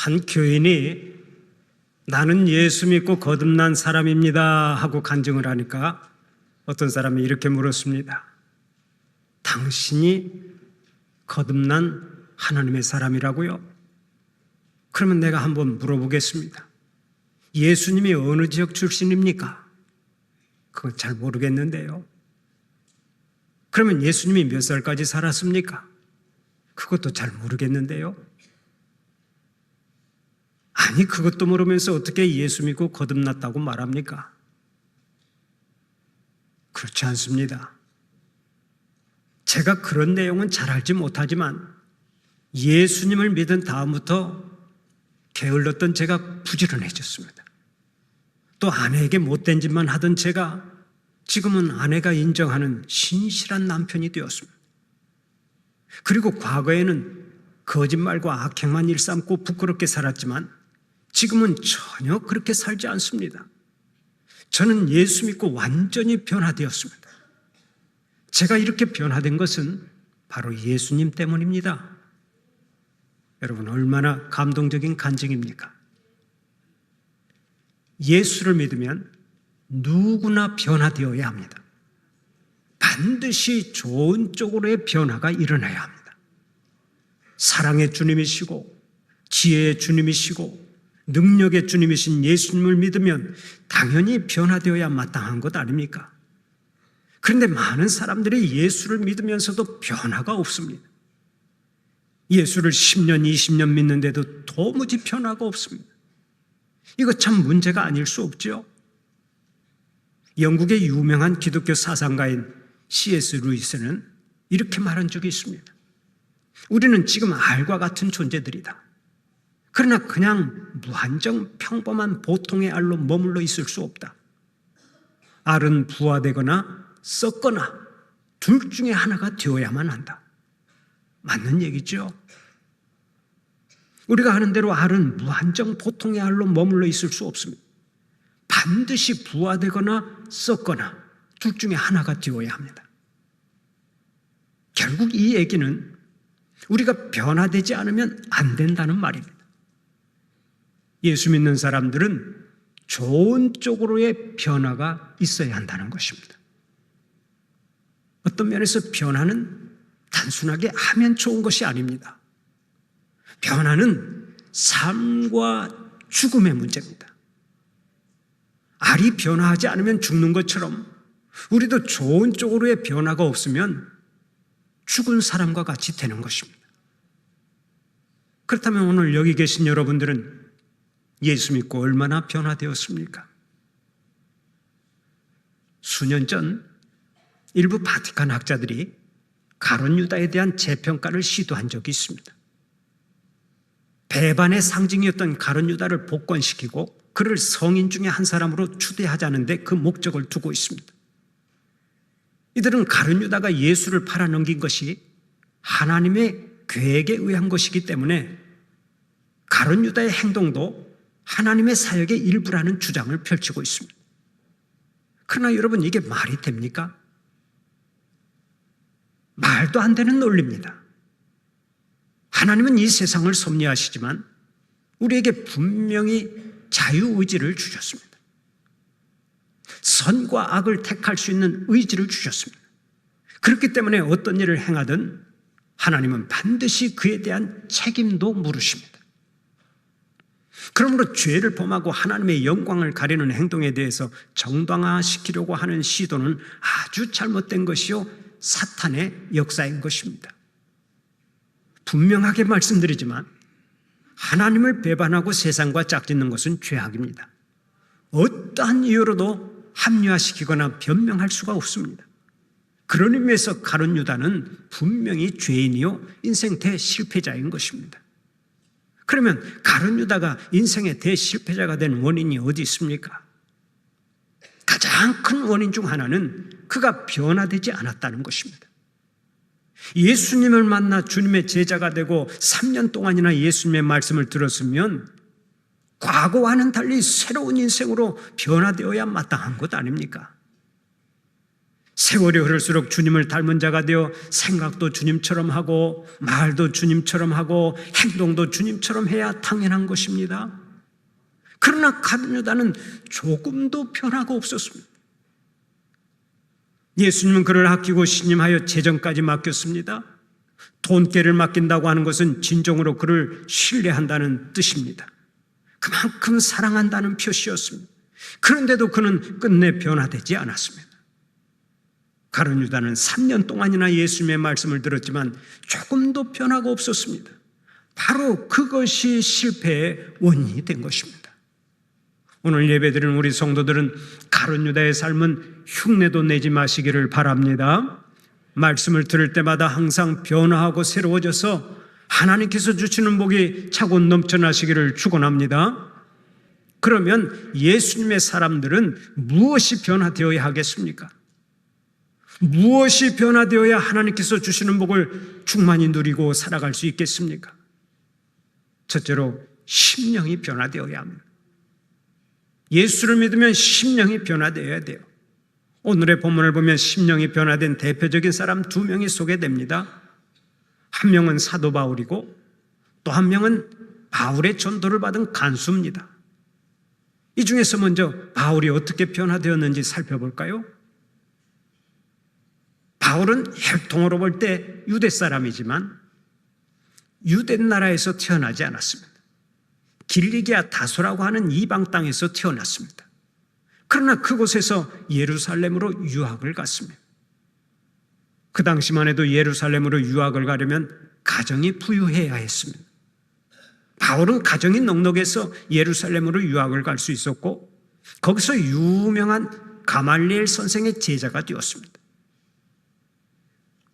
한 교인이 나는 예수 믿고 거듭난 사람입니다 하고 간증을 하니까 어떤 사람이 이렇게 물었습니다. 당신이 거듭난 하나님의 사람이라고요? 그러면 내가 한번 물어보겠습니다. 예수님이 어느 지역 출신입니까? 그건 잘 모르겠는데요. 그러면 예수님이 몇 살까지 살았습니까? 그것도 잘 모르겠는데요. 아니, 그것도 모르면서 어떻게 예수 믿고 거듭났다고 말합니까? 그렇지 않습니다. 제가 그런 내용은 잘 알지 못하지만 예수님을 믿은 다음부터 게을렀던 제가 부지런해졌습니다. 또 아내에게 못된 짓만 하던 제가 지금은 아내가 인정하는 신실한 남편이 되었습니다. 그리고 과거에는 거짓말과 악행만 일삼고 부끄럽게 살았지만 지금은 전혀 그렇게 살지 않습니다. 저는 예수 믿고 완전히 변화되었습니다. 제가 이렇게 변화된 것은 바로 예수님 때문입니다. 여러분, 얼마나 감동적인 간증입니까? 예수를 믿으면 누구나 변화되어야 합니다. 반드시 좋은 쪽으로의 변화가 일어나야 합니다. 사랑의 주님이시고 지혜의 주님이시고 능력의 주님이신 예수님을 믿으면 당연히 변화되어야 마땅한 것 아닙니까? 그런데 많은 사람들이 예수를 믿으면서도 변화가 없습니다. 예수를 10년, 20년 믿는데도 도무지 변화가 없습니다. 이거 참 문제가 아닐 수 없죠. 영국의 유명한 기독교 사상가인 C.S. 루이스는 이렇게 말한 적이 있습니다. 우리는 지금 알과 같은 존재들이다. 그러나 그냥 무한정 평범한 보통의 알로 머물러 있을 수 없다. 알은 부화되거나 썩거나 둘 중에 하나가 되어야만 한다. 맞는 얘기죠. 우리가 아는 대로 알은 무한정 보통의 알로 머물러 있을 수 없습니다. 반드시 부화되거나 썩거나 둘 중에 하나가 되어야 합니다. 결국 이 얘기는 우리가 변화되지 않으면 안 된다는 말입니다. 예수 믿는 사람들은 좋은 쪽으로의 변화가 있어야 한다는 것입니다. 어떤 면에서 변화는 단순하게 하면 좋은 것이 아닙니다. 변화는 삶과 죽음의 문제입니다. 알이 변화하지 않으면 죽는 것처럼 우리도 좋은 쪽으로의 변화가 없으면 죽은 사람과 같이 되는 것입니다. 그렇다면 오늘 여기 계신 여러분들은 예수 믿고 얼마나 변화되었습니까? 수년 전 일부 바티칸 학자들이 가룟 유다에 대한 재평가를 시도한 적이 있습니다. 배반의 상징이었던 가룟 유다를 복권시키고 그를 성인 중에 한 사람으로 추대하자는 데 그 목적을 두고 있습니다. 이들은 가룟 유다가 예수를 팔아넘긴 것이 하나님의 계획에 의한 것이기 때문에 가룟 유다의 행동도 하나님의 사역의 일부라는 주장을 펼치고 있습니다. 그러나 여러분, 이게 말이 됩니까? 말도 안 되는 논리입니다. 하나님은 이 세상을 섭리하시지만 우리에게 분명히 자유의지를 주셨습니다. 선과 악을 택할 수 있는 의지를 주셨습니다. 그렇기 때문에 어떤 일을 행하든 하나님은 반드시 그에 대한 책임도 물으십니다. 그러므로 죄를 범하고 하나님의 영광을 가리는 행동에 대해서 정당화시키려고 하는 시도는 아주 잘못된 것이요 사탄의 역사인 것입니다. 분명하게 말씀드리지만 하나님을 배반하고 세상과 짝짓는 것은 죄악입니다. 어떠한 이유로도 합리화시키거나 변명할 수가 없습니다. 그런 의미에서 가룟 유다는 분명히 죄인이요 인생 대실패자인 것입니다. 그러면 가룟 유다가 인생의 대실패자가 된 원인이 어디 있습니까? 가장 큰 원인 중 하나는 그가 변화되지 않았다는 것입니다. 예수님을 만나 주님의 제자가 되고 3년 동안이나 예수님의 말씀을 들었으면 과거와는 달리 새로운 인생으로 변화되어야 마땅한 것 아닙니까? 세월이 흐를수록 주님을 닮은 자가 되어 생각도 주님처럼 하고 말도 주님처럼 하고 행동도 주님처럼 해야 당연한 것입니다. 그러나 가룟 유다는 조금도 변화가 없었습니다. 예수님은 그를 아끼고 신임하여 재정까지 맡겼습니다. 돈깨를 맡긴다고 하는 것은 진정으로 그를 신뢰한다는 뜻입니다. 그만큼 사랑한다는 표시였습니다. 그런데도 그는 끝내 변화되지 않았습니다. 가룟 유다는 3년 동안이나 예수님의 말씀을 들었지만 조금도 변화가 없었습니다. 바로 그것이 실패의 원인이 된 것입니다. 오늘 예배드리는 우리 성도들은 가룟 유다의 삶은 흉내도 내지 마시기를 바랍니다. 말씀을 들을 때마다 항상 변화하고 새로워져서 하나님께서 주시는 복이 차고 넘쳐나시기를 축원합니다. 그러면 예수님의 사람들은 무엇이 변화되어야 하겠습니까? 무엇이 변화되어야 하나님께서 주시는 복을 충만히 누리고 살아갈 수 있겠습니까? 첫째로 심령이 변화되어야 합니다. 예수를 믿으면 심령이 변화되어야 돼요. 오늘의 본문을 보면 심령이 변화된 대표적인 사람 2명이 소개됩니다. 한 명은 사도 바울이고 또 한 명은 바울의 전도를 받은 간수입니다. 이 중에서 먼저 바울이 어떻게 변화되었는지 살펴볼까요? 바울은 혈통으로 볼 때 유대 사람이지만 유대 나라에서 태어나지 않았습니다. 길리기아 다소라고 하는 이방 땅에서 태어났습니다. 그러나 그곳에서 예루살렘으로 유학을 갔습니다. 그 당시만 해도 예루살렘으로 유학을 가려면 가정이 부유해야 했습니다. 바울은 가정이 넉넉해서 예루살렘으로 유학을 갈 수 있었고 거기서 유명한 가말리엘 선생의 제자가 되었습니다.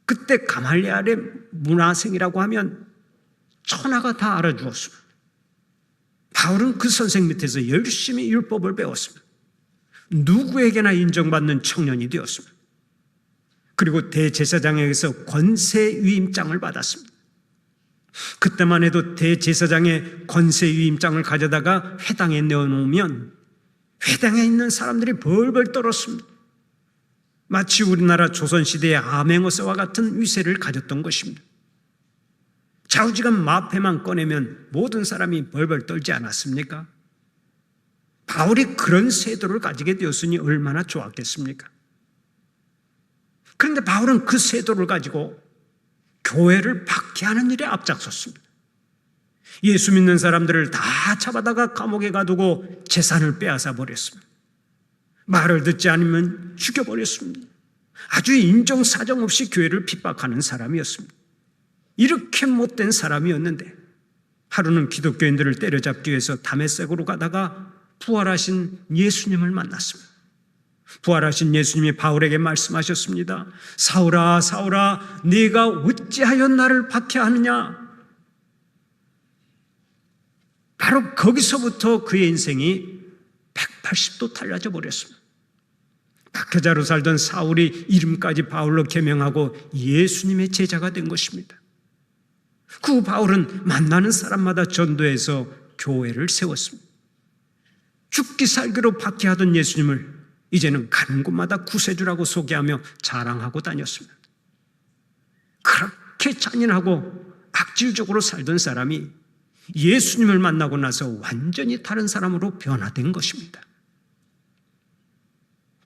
그때 가말리엘의 문화생이라고 하면 천하가 다 알아주었습니다. 바울은 그 선생 밑에서 열심히 율법을 배웠습니다. 누구에게나 인정받는 청년이 되었습니다. 그리고 대제사장에게서 권세위임장을 받았습니다. 그때만 해도 대제사장의 권세위임장을 가져다가 회당에 내어놓으면 회당에 있는 사람들이 벌벌 떨었습니다. 마치 우리나라 조선시대의 암행어사와 같은 위세를 가졌던 것입니다. 좌우지간 마패만 꺼내면 모든 사람이 벌벌 떨지 않았습니까? 바울이 그런 세도를 가지게 되었으니 얼마나 좋았겠습니까? 그런데 바울은 그 세도를 가지고 교회를 박해하는 일에 앞장섰습니다. 예수 믿는 사람들을 다 잡아다가 감옥에 가두고 재산을 빼앗아 버렸습니다. 말을 듣지 않으면 죽여버렸습니다. 아주 인정사정 없이 교회를 핍박하는 사람이었습니다. 이렇게 못된 사람이었는데 하루는 기독교인들을 때려잡기 위해서 다메섹으로 가다가 부활하신 예수님을 만났습니다. 부활하신 예수님이 바울에게 말씀하셨습니다. 사울아 사울아 네가 어찌하여 나를 박해하느냐. 바로 거기서부터 그의 인생이 180도 달라져 버렸습니다. 박해자로 살던 사울이 이름까지 바울로 개명하고 예수님의 제자가 된 것입니다. 그 바울은 만나는 사람마다 전도해서 교회를 세웠습니다. 죽기 살기로 박해하던 예수님을 이제는 가는 곳마다 구세주라고 소개하며 자랑하고 다녔습니다. 그렇게 잔인하고 악질적으로 살던 사람이 예수님을 만나고 나서 완전히 다른 사람으로 변화된 것입니다.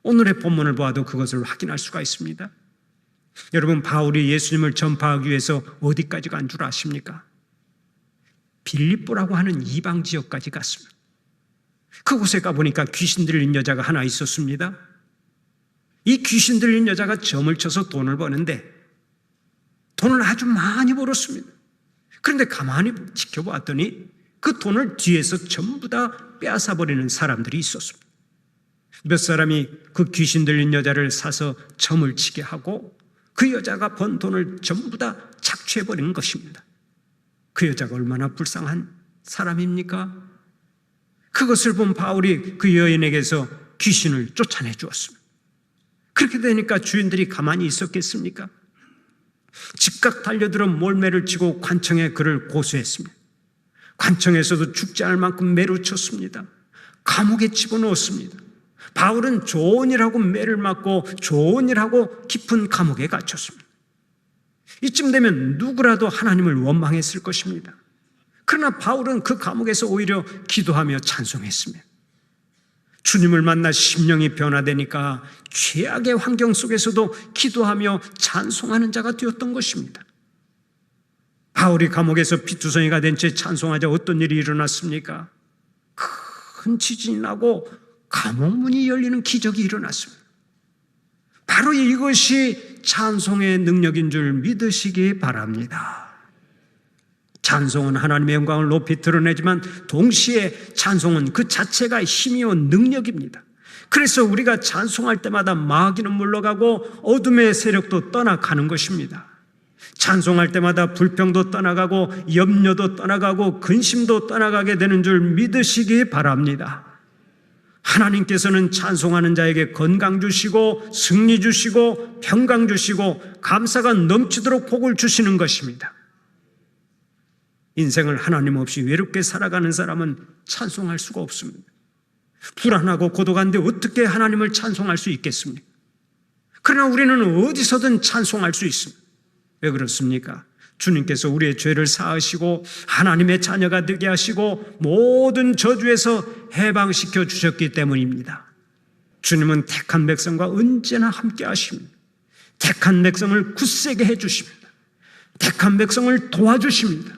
오늘의 본문을 보아도 그것을 확인할 수가 있습니다. 여러분, 바울이 예수님을 전파하기 위해서 어디까지 간 줄 아십니까? 빌립보라고 하는 이방 지역까지 갔습니다. 그곳에 가보니까 귀신 들린 여자가 하나 있었습니다. 이 귀신 들린 여자가 점을 쳐서 돈을 버는데 돈을 아주 많이 벌었습니다. 그런데 가만히 지켜보았더니 그 돈을 뒤에서 전부 다 빼앗아버리는 사람들이 있었습니다. 몇 사람이 그 귀신 들린 여자를 사서 점을 치게 하고 그 여자가 번 돈을 전부 다 착취해버리는 것입니다. 그 여자가 얼마나 불쌍한 사람입니까? 그것을 본 바울이 그 여인에게서 귀신을 쫓아내 주었습니다. 그렇게 되니까 주인들이 가만히 있었겠습니까? 즉각 달려들어 몰매를 치고 관청에 그를 고소했습니다. 관청에서도 죽지 않을 만큼 매를 쳤습니다. 감옥에 집어넣었습니다. 바울은 좋은 일하고 매를 맞고 좋은 일하고 깊은 감옥에 갇혔습니다. 이쯤 되면 누구라도 하나님을 원망했을 것입니다. 그러나 바울은 그 감옥에서 오히려 기도하며 찬송했습니다. 주님을 만나 심령이 변화되니까 최악의 환경 속에서도 기도하며 찬송하는 자가 되었던 것입니다. 바울이 감옥에서 피투성이가 된 채 찬송하자 어떤 일이 일어났습니까? 큰 지진이 나고 감옥 문이 열리는 기적이 일어났습니다. 바로 이것이 찬송의 능력인 줄 믿으시기 바랍니다. 찬송은 하나님의 영광을 높이 드러내지만 동시에 찬송은 그 자체가 힘이요 능력입니다. 그래서 우리가 찬송할 때마다 마귀는 물러가고 어둠의 세력도 떠나가는 것입니다. 찬송할 때마다 불평도 떠나가고 염려도 떠나가고 근심도 떠나가게 되는 줄 믿으시기 바랍니다. 하나님께서는 찬송하는 자에게 건강 주시고 승리 주시고 평강 주시고 감사가 넘치도록 복을 주시는 것입니다. 인생을 하나님 없이 외롭게 살아가는 사람은 찬송할 수가 없습니다. 불안하고 고독한데 어떻게 하나님을 찬송할 수 있겠습니까? 그러나 우리는 어디서든 찬송할 수 있습니다. 왜 그렇습니까? 주님께서 우리의 죄를 사하시고 하나님의 자녀가 되게 하시고 모든 저주에서 해방시켜 주셨기 때문입니다. 주님은 택한 백성과 언제나 함께 하십니다. 택한 백성을 굳세게 해주십니다. 택한 백성을 도와주십니다.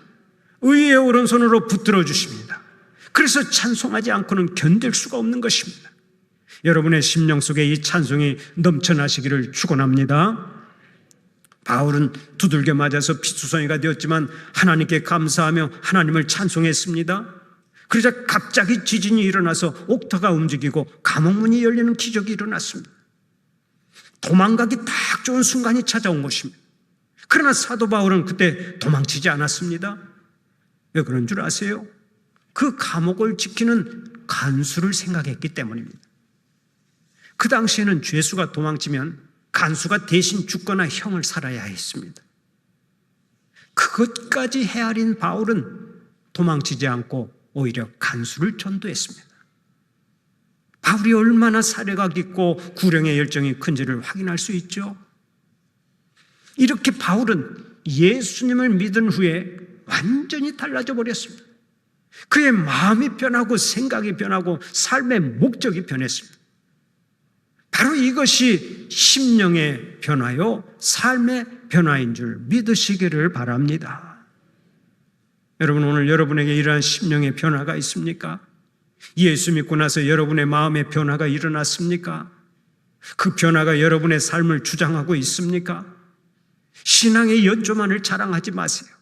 의의 오른손으로 붙들어 주십니다. 그래서 찬송하지 않고는 견딜 수가 없는 것입니다. 여러분의 심령 속에 이 찬송이 넘쳐나시기를 축원합니다. 바울은 두들겨 맞아서 피투성이가 되었지만 하나님께 감사하며 하나님을 찬송했습니다. 그러자 갑자기 지진이 일어나서 옥터가 움직이고 감옥문이 열리는 기적이 일어났습니다. 도망가기 딱 좋은 순간이 찾아온 것입니다. 그러나 사도 바울은 그때 도망치지 않았습니다. 왜 그런 줄 아세요? 그 감옥을 지키는 간수를 생각했기 때문입니다. 그 당시에는 죄수가 도망치면 간수가 대신 죽거나 형을 살아야 했습니다. 그것까지 헤아린 바울은 도망치지 않고 오히려 간수를 전도했습니다. 바울이 얼마나 사려가 깊고 구령의 열정이 큰지를 확인할 수 있죠. 이렇게 바울은 예수님을 믿은 후에 완전히 달라져 버렸습니다. 그의 마음이 변하고 생각이 변하고 삶의 목적이 변했습니다. 바로 이것이 심령의 변화요 삶의 변화인 줄 믿으시기를 바랍니다. 여러분, 오늘 여러분에게 이러한 심령의 변화가 있습니까? 예수 믿고 나서 여러분의 마음의 변화가 일어났습니까? 그 변화가 여러분의 삶을 주장하고 있습니까? 신앙의 연조만을 자랑하지 마세요.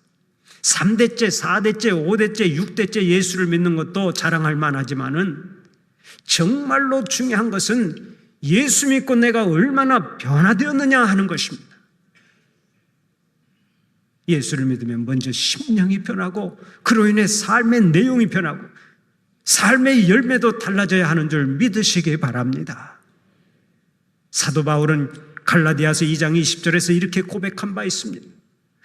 3대째, 4대째, 5대째, 6대째 예수를 믿는 것도 자랑할 만하지만은 정말로 중요한 것은 예수 믿고 내가 얼마나 변화되었느냐 하는 것입니다. 예수를 믿으면 먼저 심령이 변하고 그로 인해 삶의 내용이 변하고 삶의 열매도 달라져야 하는 줄 믿으시기 바랍니다. 사도 바울은 갈라디아서 2장 20절에서 이렇게 고백한 바 있습니다.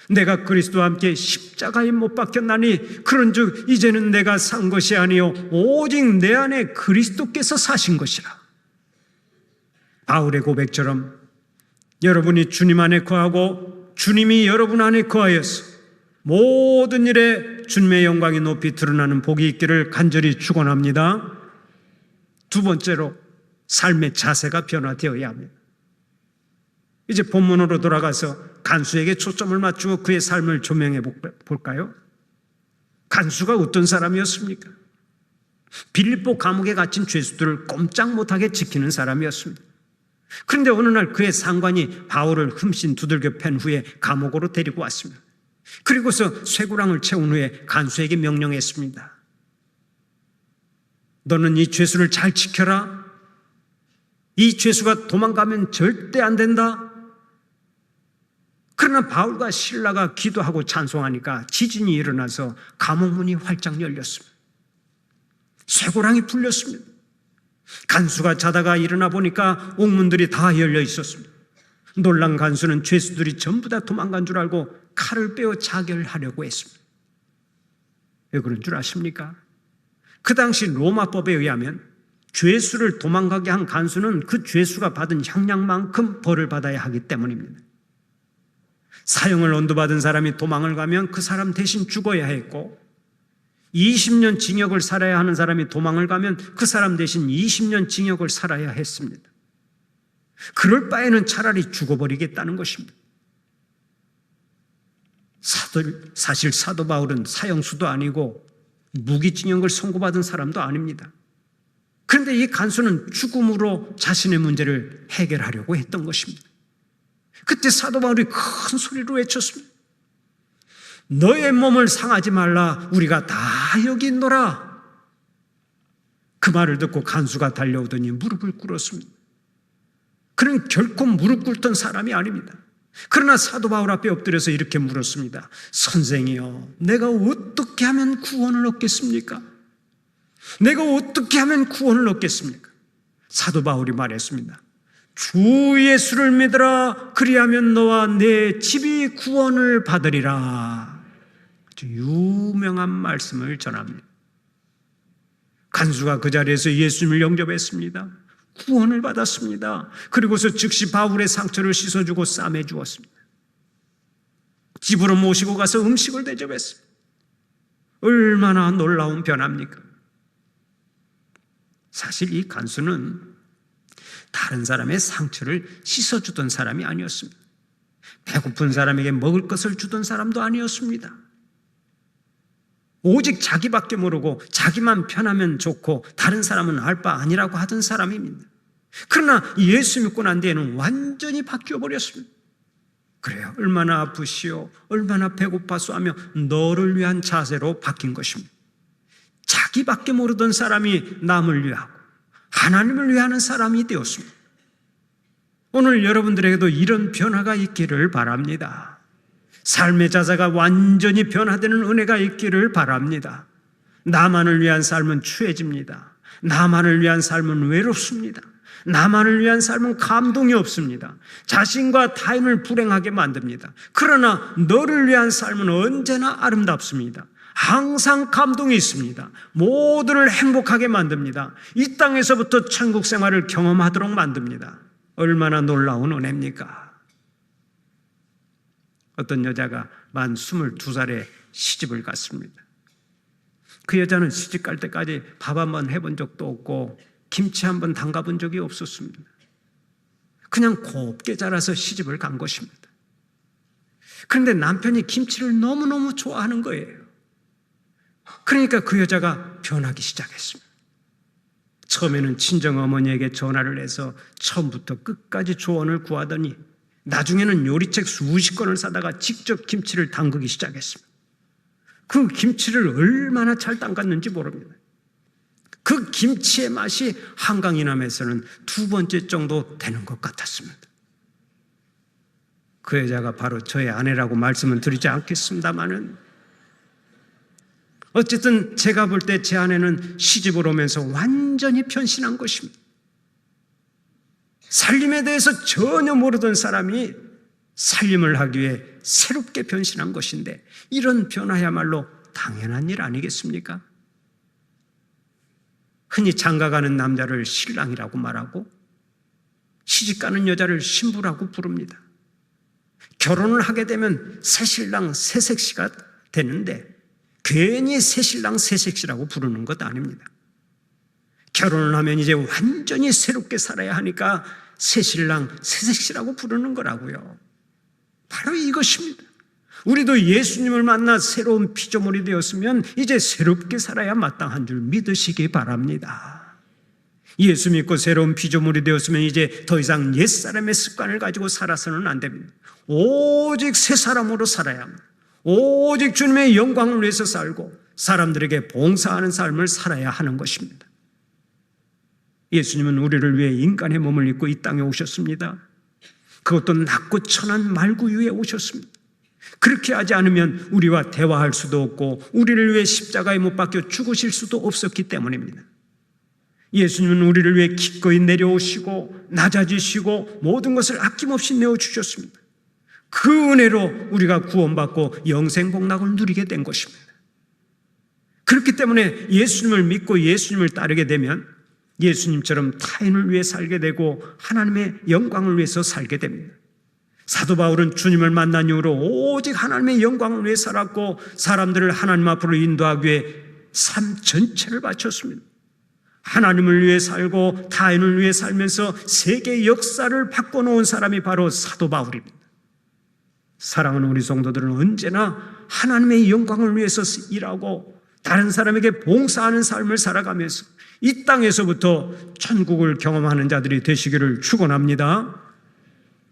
내가 그리스도와 함께 십자가에 못 박혔나니 그런즉 이제는 내가 산 것이 아니요 오직 내 안에 그리스도께서 사신 것이라. 바울의 고백처럼 여러분이 주님 안에 거하고 주님이 여러분 안에 거하여서 모든 일에 주님의 영광이 높이 드러나는 복이 있기를 간절히 축원합니다. 두 번째로 삶의 자세가 변화되어야 합니다. 이제 본문으로 돌아가서 간수에게 초점을 맞추고 그의 삶을 조명해 볼까요? 간수가 어떤 사람이었습니까? 빌립보 감옥에 갇힌 죄수들을 꼼짝 못하게 지키는 사람이었습니다. 그런데 어느 날 그의 상관이 바울을 흠씬 두들겨 팬 후에 감옥으로 데리고 왔습니다. 그리고서 쇠고랑을 채운 후에 간수에게 명령했습니다. 너는 이 죄수를 잘 지켜라. 이 죄수가 도망가면 절대 안 된다. 그러나 바울과 실라가 기도하고 찬송하니까 지진이 일어나서 감옥문이 활짝 열렸습니다. 쇠고랑이 풀렸습니다. 간수가 자다가 일어나 보니까 옥문들이 다 열려 있었습니다. 놀란 간수는 죄수들이 전부 다 도망간 줄 알고 칼을 빼어 자결하려고 했습니다. 왜 그런 줄 아십니까? 그 당시 로마법에 의하면 죄수를 도망가게 한 간수는 그 죄수가 받은 형량만큼 벌을 받아야 하기 때문입니다. 사형을 언도받은 사람이 도망을 가면 그 사람 대신 죽어야 했고, 20년 징역을 살아야 하는 사람이 도망을 가면 그 사람 대신 20년 징역을 살아야 했습니다. 그럴 바에는 차라리 죽어버리겠다는 것입니다. 사실 사도 바울은 사형수도 아니고 무기징역을 선고받은 사람도 아닙니다. 그런데 이 간수는 죽음으로 자신의 문제를 해결하려고 했던 것입니다. 그때 사도 바울이 큰 소리로 외쳤습니다. 너의 몸을 상하지 말라, 우리가 다 여기 있노라. 그 말을 듣고 간수가 달려오더니 무릎을 꿇었습니다. 그는 결코 무릎 꿇던 사람이 아닙니다. 그러나 사도 바울 앞에 엎드려서 이렇게 물었습니다. 선생이여, 내가 어떻게 하면 구원을 얻겠습니까? 내가 어떻게 하면 구원을 얻겠습니까? 사도 바울이 말했습니다. 주 예수를 믿으라, 그리하면 너와 내 집이 구원을 받으리라. 아주 유명한 말씀을 전합니다. 간수가 그 자리에서 예수님을 영접했습니다. 구원을 받았습니다. 그리고서 즉시 바울의 상처를 씻어주고 싸매 주었습니다. 집으로 모시고 가서 음식을 대접했습니다. 얼마나 놀라운 변화입니까? 사실 이 간수는 다른 사람의 상처를 씻어주던 사람이 아니었습니다. 배고픈 사람에게 먹을 것을 주던 사람도 아니었습니다. 오직 자기밖에 모르고 자기만 편하면 좋고 다른 사람은 알 바 아니라고 하던 사람입니다. 그러나 예수 믿고 난 뒤에는 완전히 바뀌어 버렸습니다. 그래요. 얼마나 아프시오, 얼마나 배고파서 하며 너를 위한 자세로 바뀐 것입니다. 자기밖에 모르던 사람이 남을 위하고 하나님을 위하는 사람이 되었습니다. 오늘 여러분들에게도 이런 변화가 있기를 바랍니다. 삶의 자세가 완전히 변화되는 은혜가 있기를 바랍니다. 나만을 위한 삶은 추해집니다. 나만을 위한 삶은 외롭습니다. 나만을 위한 삶은 감동이 없습니다. 자신과 타인을 불행하게 만듭니다. 그러나 너를 위한 삶은 언제나 아름답습니다. 항상 감동이 있습니다. 모두를 행복하게 만듭니다. 이 땅에서부터 천국 생활을 경험하도록 만듭니다. 얼마나 놀라운 은혜입니까? 어떤 여자가 만 22살에 시집을 갔습니다. 그 여자는 시집 갈 때까지 밥 한 번 해본 적도 없고 김치 한 번 담가본 적이 없었습니다. 그냥 곱게 자라서 시집을 간 것입니다. 그런데 남편이 김치를 너무너무 좋아하는 거예요. 그러니까 그 여자가 변하기 시작했습니다. 처음에는 친정어머니에게 전화를 해서 처음부터 끝까지 조언을 구하더니 나중에는 요리책 수십 권을 사다가 직접 김치를 담그기 시작했습니다. 그 김치를 얼마나 잘 담갔는지 모릅니다. 그 김치의 맛이 한강이남에서는 2번째 정도 되는 것 같았습니다. 그 여자가 바로 저의 아내라고 말씀은 드리지 않겠습니다만은 어쨌든 제가 볼 때 제 아내는 시집을 오면서 완전히 변신한 것입니다. 살림에 대해서 전혀 모르던 사람이 살림을 하기 위해 새롭게 변신한 것인데 이런 변화야말로 당연한 일 아니겠습니까? 흔히 장가가는 남자를 신랑이라고 말하고 시집가는 여자를 신부라고 부릅니다. 결혼을 하게 되면 새신랑 새색시가 되는데 괜히 새신랑 새색시라고 부르는 것 아닙니다. 결혼을 하면 이제 완전히 새롭게 살아야 하니까 새신랑 새색시라고 부르는 거라고요. 바로 이것입니다. 우리도 예수님을 만나 새로운 피조물이 되었으면 이제 새롭게 살아야 마땅한 줄 믿으시기 바랍니다. 예수 믿고 새로운 피조물이 되었으면 이제 더 이상 옛사람의 습관을 가지고 살아서는 안 됩니다. 오직 새 사람으로 살아야 합니다. 오직 주님의 영광을 위해서 살고 사람들에게 봉사하는 삶을 살아야 하는 것입니다. 예수님은 우리를 위해 인간의 몸을 입고 이 땅에 오셨습니다. 그것도 낮고 천한 말구 위에 오셨습니다. 그렇게 하지 않으면 우리와 대화할 수도 없고 우리를 위해 십자가에 못 박혀 죽으실 수도 없었기 때문입니다. 예수님은 우리를 위해 기꺼이 내려오시고 낮아지시고 모든 것을 아낌없이 내어주셨습니다. 그 은혜로 우리가 구원받고 영생복락을 누리게 된 것입니다. 그렇기 때문에 예수님을 믿고 예수님을 따르게 되면 예수님처럼 타인을 위해 살게 되고 하나님의 영광을 위해서 살게 됩니다. 사도 바울은 주님을 만난 이후로 오직 하나님의 영광을 위해 살았고 사람들을 하나님 앞으로 인도하기 위해 삶 전체를 바쳤습니다. 하나님을 위해 살고 타인을 위해 살면서 세계 역사를 바꿔놓은 사람이 바로 사도 바울입니다. 사랑하는 우리 성도들은 언제나 하나님의 영광을 위해서 일하고 다른 사람에게 봉사하는 삶을 살아가면서 이 땅에서부터 천국을 경험하는 자들이 되시기를 축원합니다.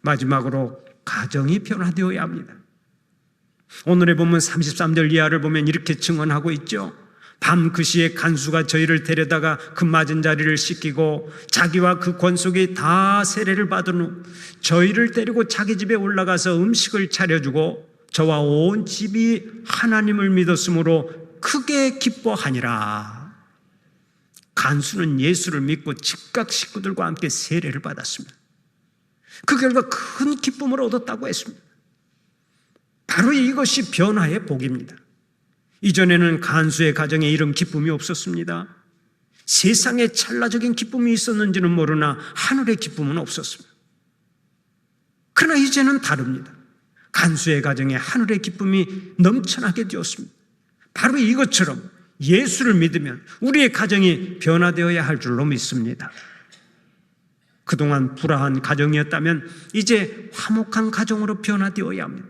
마지막으로 가정이 변화되어야 합니다. 오늘의 본문 33절 이하를 보면 이렇게 증언하고 있죠. 밤 그 시에 간수가 저희를 데려다가 그 맞은 자리를 씻기고 자기와 그 권속이 다 세례를 받은 후 저희를 데리고 자기 집에 올라가서 음식을 차려주고 저와 온 집이 하나님을 믿었으므로 크게 기뻐하니라. 간수는 예수를 믿고 즉각 식구들과 함께 세례를 받았습니다. 그 결과 큰 기쁨을 얻었다고 했습니다. 바로 이것이 변화의 복입니다. 이전에는 간수의 가정에 이런 기쁨이 없었습니다. 세상에 찰나적인 기쁨이 있었는지는 모르나 하늘의 기쁨은 없었습니다. 그러나 이제는 다릅니다. 간수의 가정에 하늘의 기쁨이 넘쳐나게 되었습니다. 바로 이것처럼 예수를 믿으면 우리의 가정이 변화되어야 할 줄로 믿습니다. 그동안 불화한 가정이었다면 이제 화목한 가정으로 변화되어야 합니다.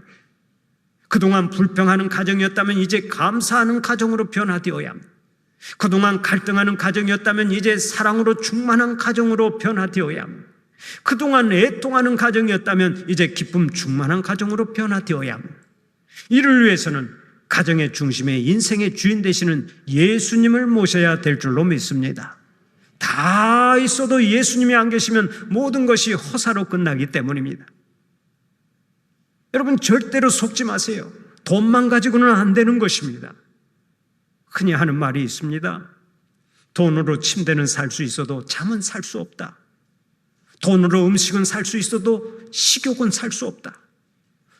그동안 불평하는 가정이었다면 이제 감사하는 가정으로 변화되어야 합니다. 그동안 갈등하는 가정이었다면 이제 사랑으로 충만한 가정으로 변화되어야 합니다. 그동안 애통하는 가정이었다면 이제 기쁨 충만한 가정으로 변화되어야 합니다. 이를 위해서는 가정의 중심에 인생의 주인 되시는 예수님을 모셔야 될 줄로 믿습니다. 다 있어도 예수님이 안 계시면 모든 것이 허사로 끝나기 때문입니다. 여러분 절대로 속지 마세요. 돈만 가지고는 안 되는 것입니다. 흔히 하는 말이 있습니다. 돈으로 침대는 살 수 있어도 잠은 살 수 없다. 돈으로 음식은 살 수 있어도 식욕은 살 수 없다.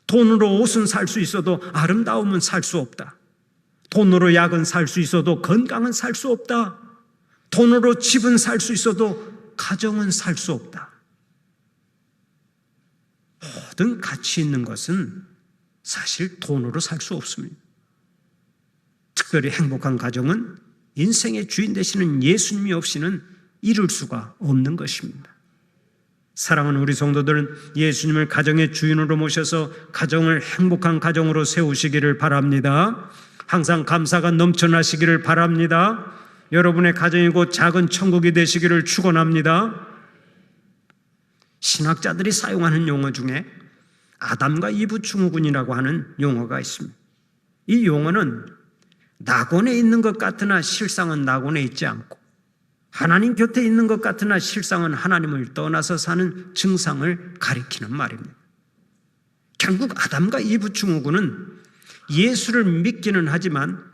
돈으로 옷은 살 수 있어도 아름다움은 살 수 없다. 돈으로 약은 살 수 있어도 건강은 살 수 없다. 돈으로 집은 살 수 있어도 가정은 살 수 없다. 모든 가치 있는 것은 사실 돈으로 살 수 없습니다. 특별히 행복한 가정은 인생의 주인 되시는 예수님이 없이는 이룰 수가 없는 것입니다. 사랑하는 우리 성도들은 예수님을 가정의 주인으로 모셔서 가정을 행복한 가정으로 세우시기를 바랍니다. 항상 감사가 넘쳐나시기를 바랍니다. 여러분의 가정이 곧 작은 천국이 되시기를 축원합니다. 신학자들이 사용하는 용어 중에 아담과 이브 증후군이라고 하는 용어가 있습니다. 이 용어는 낙원에 있는 것 같으나 실상은 낙원에 있지 않고 하나님 곁에 있는 것 같으나 실상은 하나님을 떠나서 사는 증상을 가리키는 말입니다. 결국 아담과 이브 증후군은 예수를 믿기는 하지만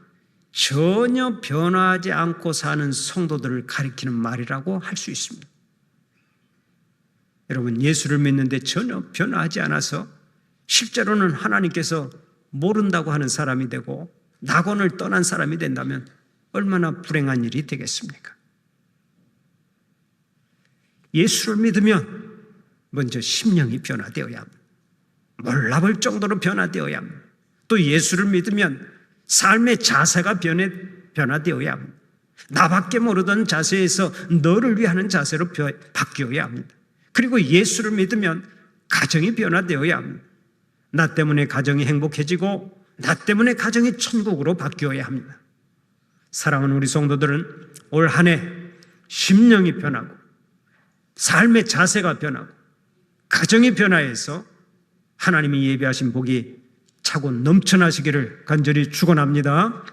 전혀 변화하지 않고 사는 성도들을 가리키는 말이라고 할 수 있습니다. 여러분 예수를 믿는데 전혀 변화하지 않아서 실제로는 하나님께서 모른다고 하는 사람이 되고 낙원을 떠난 사람이 된다면 얼마나 불행한 일이 되겠습니까? 예수를 믿으면 먼저 심령이 변화되어야 합니다. 몰라볼 정도로 변화되어야 합니다. 또 예수를 믿으면 삶의 자세가 변화되어야 합니다. 나밖에 모르던 자세에서 너를 위하는 자세로 바뀌어야 합니다. 그리고 예수를 믿으면 가정이 변화되어야 합니다. 나 때문에 가정이 행복해지고 나 때문에 가정이 천국으로 바뀌어야 합니다. 사랑하는 우리 성도들은 올 한 해 심령이 변하고 삶의 자세가 변하고 가정이 변화해서 하나님이 예비하신 복이 차고 넘쳐나시기를 간절히 축원합니다.